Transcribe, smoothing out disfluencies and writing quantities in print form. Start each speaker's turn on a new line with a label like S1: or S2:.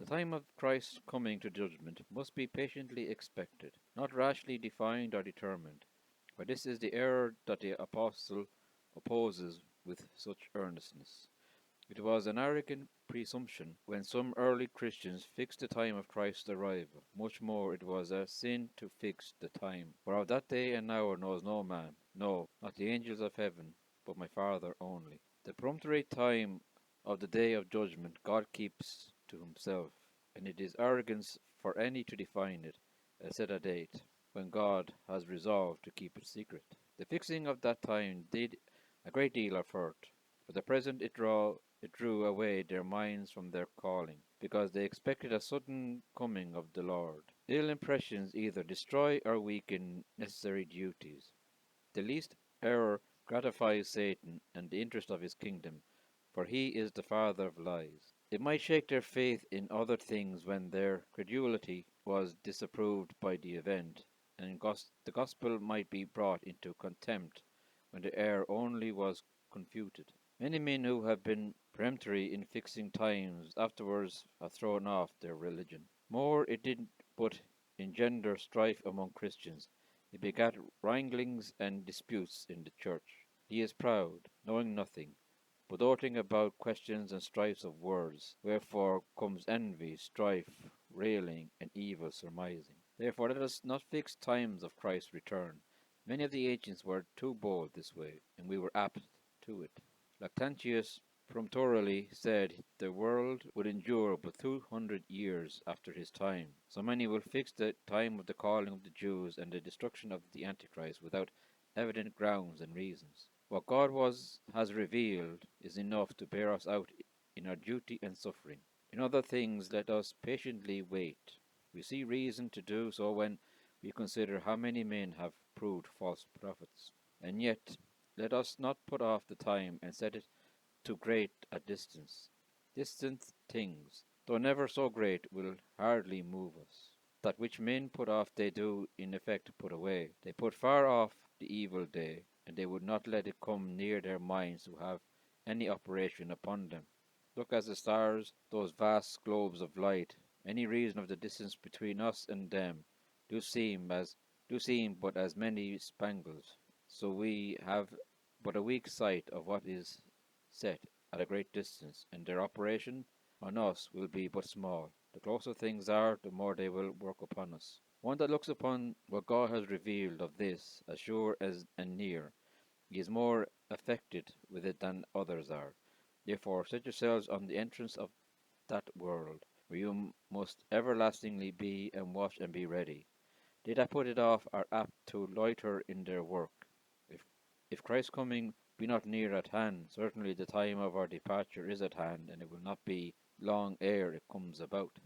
S1: time of Christ's coming to judgment must be patiently expected, not rashly defined or determined, for this is the error that the apostle opposes with such earnestness. It was an arrogant presumption when some early Christians fixed the time of Christ's arrival. Much more it was a sin to fix the time. For of that day and hour knows no man, no, not the angels of heaven, but my Father only. The peremptory time of the day of judgment God keeps to himself, and it is arrogance for any to define it, set a date, when God has resolved to keep it secret. The fixing of that time did a great deal of hurt. For the present it drew away their minds from their calling, because they expected a sudden coming of the Lord. Ill impressions either destroy or weaken necessary duties. The least error gratifies Satan and the interest of his kingdom, for he is the father of lies. It might shake their faith in other things when their credulity was disapproved by the event, and the gospel might be brought into contempt when the error only was confuted. Many men who have been peremptory in fixing times afterwards have thrown off their religion. More it did but engender strife among Christians. It begat wranglings and disputes in the church. He is proud, knowing nothing, but doting about questions and strifes of words, wherefore comes envy, strife, railing, and evil surmising. Therefore let us not fix times of Christ's return. Many of the ancients were too bold this way, and we were apt to it. Lactantius peremptorily said the world would endure but 200 years after his time. So many will fix the time of the calling of the Jews and the destruction of the Antichrist without evident grounds and reasons. What God has revealed is enough to bear us out in our duty and suffering. In other things let us patiently wait. We see reason to do so when we consider how many men have proved false prophets. And yet let us not put off the time and set it too great a distance. Distant things, though never so great, will hardly move us. That which men put off they do in effect put away. They put far off the evil day, and they would not let it come near their minds to have any operation upon them. Look as the stars, those vast globes of light, any reason of the distance between us and them, do seem but as many spangles. So we have but a weak sight of what is set at a great distance, and their operation on us will be but small. The closer things are, the more they will work upon us. One that looks upon what God has revealed of this as sure as and near, he is more affected with it than others are. Therefore set yourselves on the entrance of that world, where you must everlastingly be, and watch and be ready. They that put it off are apt to loiter in their work. If Christ's coming be not near at hand, certainly the time of our departure is at hand, and it will not be long ere it comes about.